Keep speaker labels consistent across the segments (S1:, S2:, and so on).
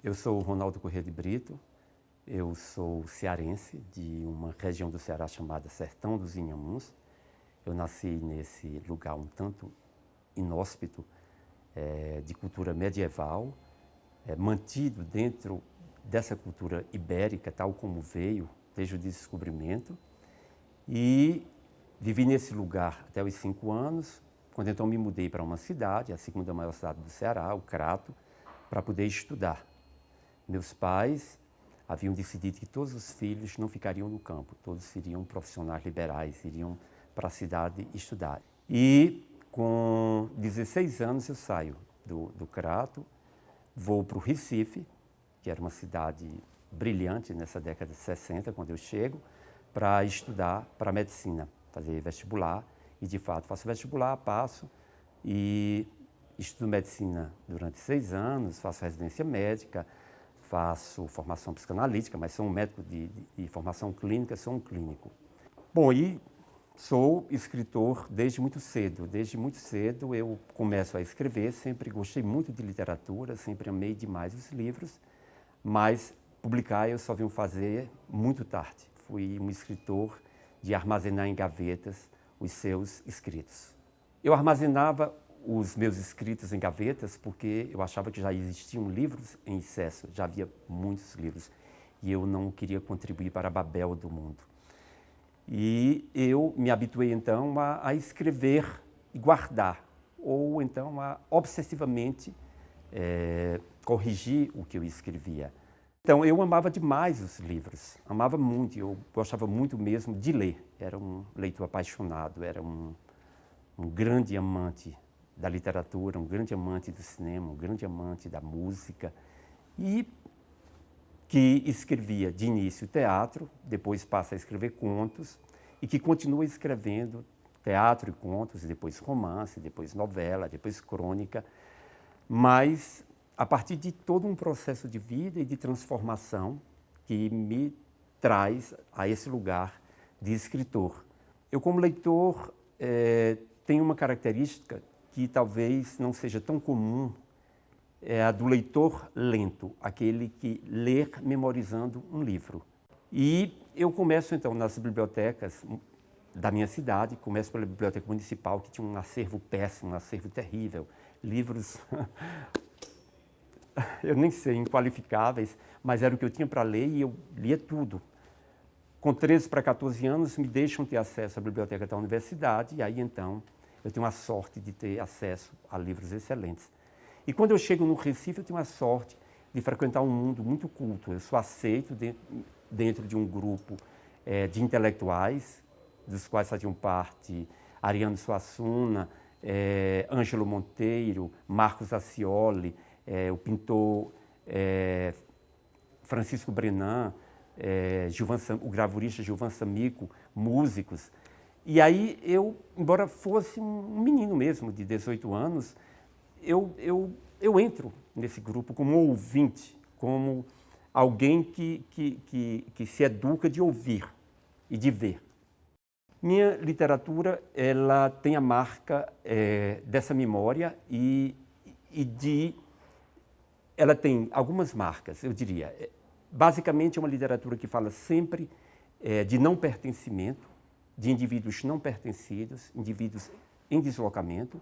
S1: Eu sou o Ronaldo Corrêa de Brito, eu sou cearense, de uma região do Ceará chamada Sertão dos Inhamuns. Eu nasci nesse lugar um tanto inóspito, de cultura medieval, mantido dentro dessa cultura ibérica, tal como veio desde o descobrimento. E vivi nesse lugar até os 5 anos, quando então me mudei para uma cidade, a segunda maior cidade do Ceará, o Crato, para poder estudar. Meus pais haviam decidido que todos os filhos não ficariam no campo, todos seriam profissionais liberais, iriam para a cidade estudar. E com 16 anos eu saio do Crato, vou para o Recife, que era uma cidade brilhante nessa década de 60, quando eu chego, para estudar para medicina, fazer vestibular. E de fato faço vestibular, passo e estudo medicina durante 6 anos, faço residência médica, faço formação psicanalítica, mas sou um médico de formação clínica, sou um clínico. Bom, e sou escritor desde muito cedo. Desde muito cedo eu começo a escrever, sempre gostei muito de literatura, sempre amei demais os livros, mas publicar eu só vim fazer muito tarde. Fui um escritor de armazenar em gavetas os seus escritos. Eu armazenava os meus escritos em gavetas porque eu achava que já existiam livros em excesso, já havia muitos livros e eu não queria contribuir para a Babel do mundo. E eu me habituei então a escrever e guardar, ou então a obsessivamente corrigir o que eu escrevia. Então eu amava demais os livros, amava muito, eu gostava muito mesmo de ler. Era um leitor apaixonado, era um grande amante da literatura, um grande amante do cinema, um grande amante da música, e que escrevia de início teatro, depois passa a escrever contos, e que continua escrevendo teatro e contos, depois romance, depois novela, depois crônica, mas a partir de todo um processo de vida e de transformação que me traz a esse lugar de escritor. Eu, como leitor, tenho uma característica que talvez não seja tão comum, é a do leitor lento, aquele que lê memorizando um livro. E eu começo, então, nas bibliotecas da minha cidade, começo pela biblioteca municipal, que tinha um acervo péssimo, um acervo terrível, livros, eu nem sei, inqualificáveis, mas era o que eu tinha para ler e eu lia tudo. Com 13 para 14 anos, me deixam ter acesso à biblioteca da universidade, e aí, então, eu tenho a sorte de ter acesso a livros excelentes. E quando eu chego no Recife, eu tenho a sorte de frequentar um mundo muito culto. Eu sou aceito dentro de um grupo de intelectuais, dos quais faziam parte Ariano Suassuna, Ângelo Monteiro, Marcos Acioli, o pintor Francisco Brenan, o gravurista Gilvan Samico, músicos. E aí eu, embora fosse um menino mesmo, de 18 anos, eu entro nesse grupo como ouvinte, como alguém que se educa de ouvir e de ver. Minha literatura, ela tem a marca dessa memória ela tem algumas marcas, eu diria. Basicamente é uma literatura que fala sempre de não pertencimento, de indivíduos não pertencidos, indivíduos em deslocamento.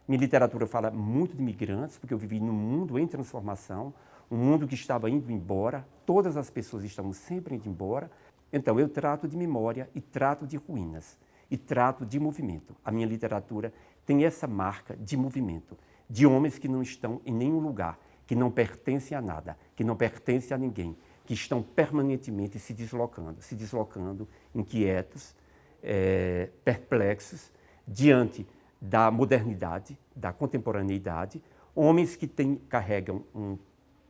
S1: Minha literatura fala muito de migrantes, porque eu vivi num mundo em transformação, um mundo que estava indo embora, todas as pessoas estavam sempre indo embora. Então eu trato de memória e trato de ruínas, e trato de movimento. A minha literatura tem essa marca de movimento, de homens que não estão em nenhum lugar, que não pertencem a nada, que não pertencem a ninguém, que estão permanentemente se deslocando, inquietos, perplexos, diante da modernidade, da contemporaneidade, homens que carregam um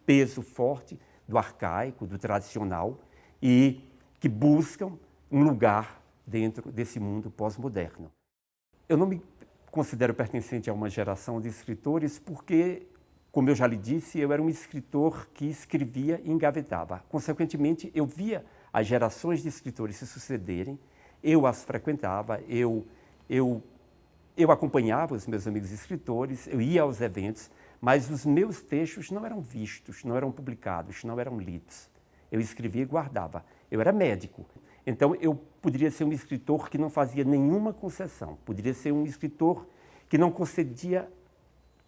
S1: peso forte do arcaico, do tradicional e que buscam um lugar dentro desse mundo pós-moderno. Eu não me considero pertencente a uma geração de escritores porque, como eu já lhe disse, eu era um escritor que escrevia e engavetava. Consequentemente, eu via as gerações de escritores se sucederem, eu as frequentava, eu acompanhava os meus amigos escritores, eu ia aos eventos, mas os meus textos não eram vistos, não eram publicados, não eram lidos. Eu escrevia e guardava. Eu era médico, então eu poderia ser um escritor que não fazia nenhuma concessão, poderia ser um escritor que não concedia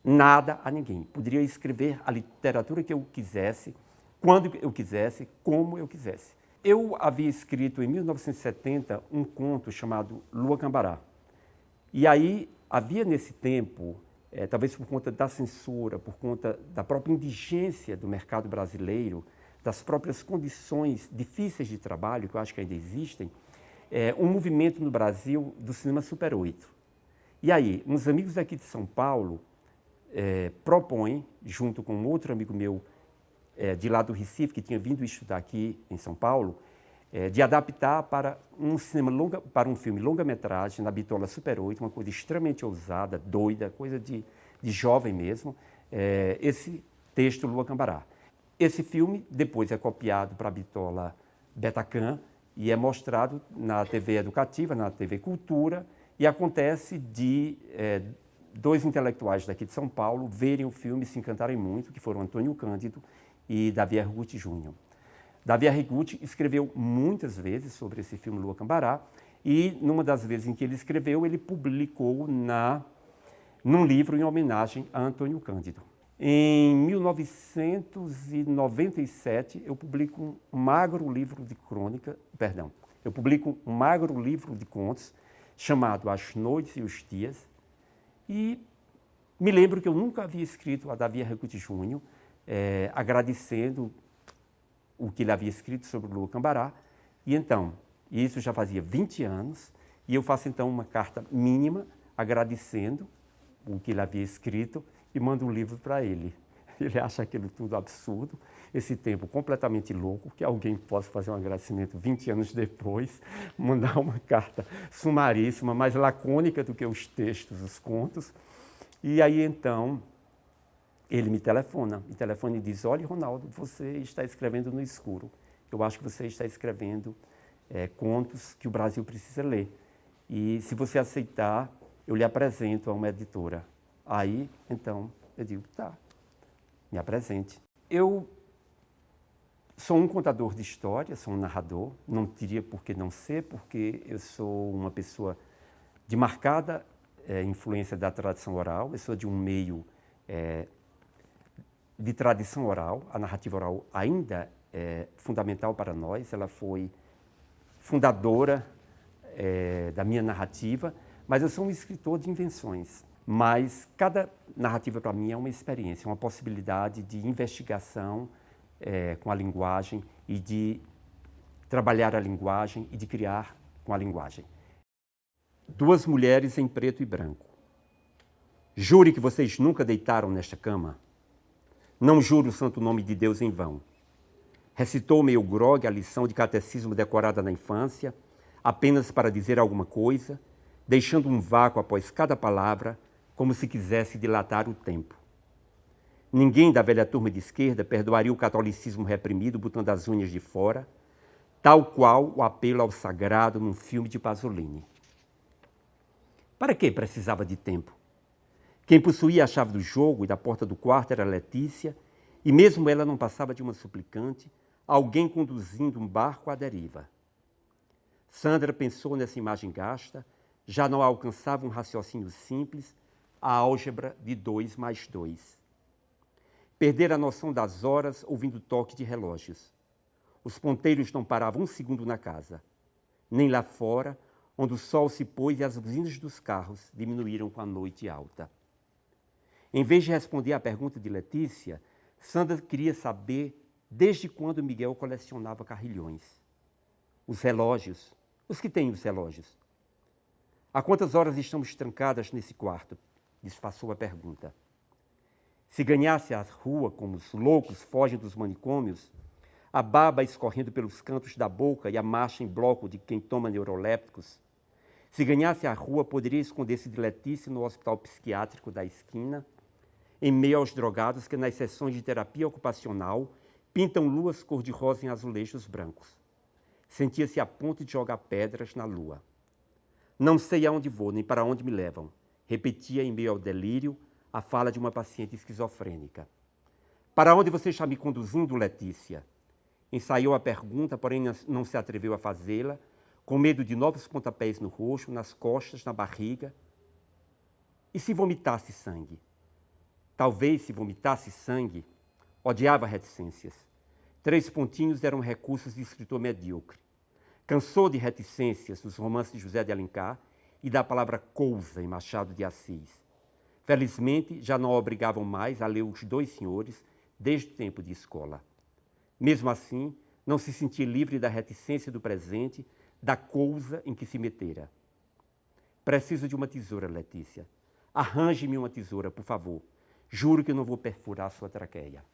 S1: nada a ninguém. Poderia escrever a literatura que eu quisesse, quando eu quisesse, como eu quisesse. Eu havia escrito em 1970 um conto chamado Lua Cambará. E aí havia nesse tempo, talvez por conta da censura, por conta da própria indigência do mercado brasileiro, das próprias condições difíceis de trabalho, que eu acho que ainda existem, um movimento no Brasil do cinema Super 8. E aí, uns amigos aqui de São Paulo propõem, junto com outro amigo meu de lá do Recife, que tinha vindo estudar aqui em São Paulo, de adaptar para um filme longa-metragem na Bitola Super 8, uma coisa extremamente ousada, doida, coisa de jovem mesmo, esse texto Lua Cambará. Esse filme depois é copiado para a Bitola Betacam e é mostrado na TV Educativa, na TV Cultura, e acontece de dois intelectuais daqui de São Paulo verem o filme e se encantarem muito, que foram Antônio Cândido e Davi Arguti Júnior. Davi Arguti escreveu muitas vezes sobre esse filme Lua Cambará e, numa das vezes em que ele escreveu, ele publicou num livro em homenagem a Antônio Cândido. Em 1997, eu publico um magro livro de contos chamado As Noites e os Dias, e me lembro que eu nunca havia escrito a Davi Arguti Júnior, agradecendo o que ele havia escrito sobre o Lua Cambará, e então, isso já fazia 20 anos, e eu faço então uma carta mínima agradecendo o que ele havia escrito e mando um livro para ele. Ele acha aquilo tudo absurdo, esse tempo completamente louco, que alguém possa fazer um agradecimento 20 anos depois, mandar uma carta sumaríssima, mais lacônica do que os textos, os contos. E aí, então, ele me telefona e diz: olha, Ronaldo, você está escrevendo no escuro. Eu acho que você está escrevendo contos que o Brasil precisa ler. E se você aceitar, eu lhe apresento a uma editora. Aí, então, eu digo: tá, me apresente. Eu sou um contador de história, sou um narrador, não teria por que não ser, porque eu sou uma pessoa de marcada influência da tradição oral, eu sou de um meio de tradição oral, a narrativa oral ainda é fundamental para nós, ela foi fundadora da minha narrativa, mas eu sou um escritor de invenções. Mas cada narrativa para mim é uma experiência, uma possibilidade de investigação com a linguagem e de trabalhar a linguagem e de criar com a linguagem. Duas mulheres em preto e branco. Jure que vocês nunca deitaram nesta cama. Não juro o santo nome de Deus em vão. Recitou meio grogue a lição de catecismo decorada na infância, apenas para dizer alguma coisa, deixando um vácuo após cada palavra, como se quisesse dilatar o tempo. Ninguém da velha turma de esquerda perdoaria o catolicismo reprimido botando as unhas de fora, tal qual o apelo ao sagrado num filme de Pasolini. Para que precisava de tempo? Quem possuía a chave do jogo e da porta do quarto era Letícia, e mesmo ela não passava de uma suplicante, alguém conduzindo um barco à deriva. Sandra pensou nessa imagem gasta, já não alcançava um raciocínio simples, a álgebra de 2 mais 2. Perdera a noção das horas ouvindo toque de relógios. Os ponteiros não paravam um segundo na casa. Nem lá fora, onde o sol se pôs e as buzinas dos carros diminuíram com a noite alta. Em vez de responder à pergunta de Letícia, Sandra queria saber desde quando Miguel colecionava carrilhões. Os relógios. Os que têm os relógios? Há quantas horas estamos trancadas nesse quarto? Disfarçou a pergunta. Se ganhasse a rua como os loucos fogem dos manicômios, a baba escorrendo pelos cantos da boca e a marcha em bloco de quem toma neurolépticos, se ganhasse a rua, poderia esconder-se de Letícia no hospital psiquiátrico da esquina, em meio aos drogados que nas sessões de terapia ocupacional pintam luas cor-de-rosa em azulejos brancos. Sentia-se a ponto de jogar pedras na lua. Não sei aonde vou, nem para onde me levam, repetia em meio ao delírio, a fala de uma paciente esquizofrênica. Para onde você está me conduzindo, Letícia? Ensaiou a pergunta, porém não se atreveu a fazê-la, com medo de novos pontapés no rosto, nas costas, na barriga. E se vomitasse sangue? Talvez se vomitasse sangue, odiava reticências. 3 pontinhos eram recursos de escritor medíocre. Cansou de reticências nos romances de José de Alencar e da palavra cousa em Machado de Assis. Felizmente, já não a obrigavam mais a ler Os Dois Senhores desde o tempo de escola. Mesmo assim, não se sentia livre da reticência do presente, da cousa em que se metera. Preciso de uma tesoura, Letícia. Arranje-me uma tesoura, por favor. Juro que não vou perfurar sua traqueia.